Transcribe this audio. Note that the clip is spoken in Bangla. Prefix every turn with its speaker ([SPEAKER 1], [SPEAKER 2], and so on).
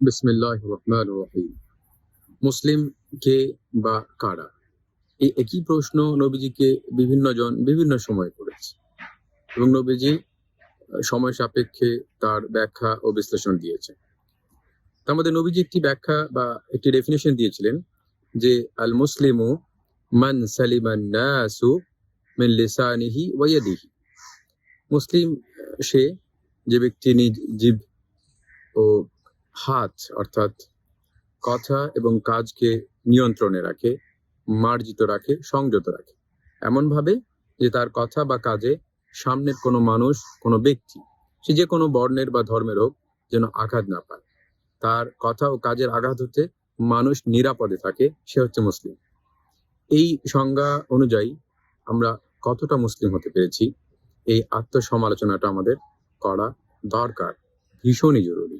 [SPEAKER 1] বিসমিল্লাহির রহমানির রহিম। মুসলিম কে বা কারা? এই একই প্রশ্ন নবীজিকে বিভিন্ন জন বিভিন্ন সময় করেছে এবং নবীজি সময় সাপেক্ষে তার ব্যাখ্যা ও বিশ্লেষণ দিয়েছে। তার মধ্যে নবীজি একটি ব্যাখ্যা বা একটি ডেফিনেশন দিয়েছিলেন যে আল মুসলিমু মান সালিমান নাসু মিন লিসানিহি ওয়া ইয়াদিহি। মুসলিম সে যে ব্যক্তি নিজ জিভ ও হাত অর্থাৎ কথা এবং কাজকে নিয়ন্ত্রণে রাখে, মার্জিত রাখে, সংযত রাখে এমন ভাবে যে তার কথা বা কাজে সামনের কোনো মানুষ, কোনো ব্যক্তি, সে যে কোনো বর্ণের বা ধর্মের হোক, যেন আঘাত না পায়। তার কথা ও কাজের আঘাত হতে মানুষ নিরাপদে থাকে, সে হচ্ছে মুসলিম। এই সংজ্ঞা অনুযায়ী আমরা কতটা মুসলিম হতে পেরেছি, এই আত্মসমালোচনাটা আমাদের করা দরকার, ভীষণই জরুরি।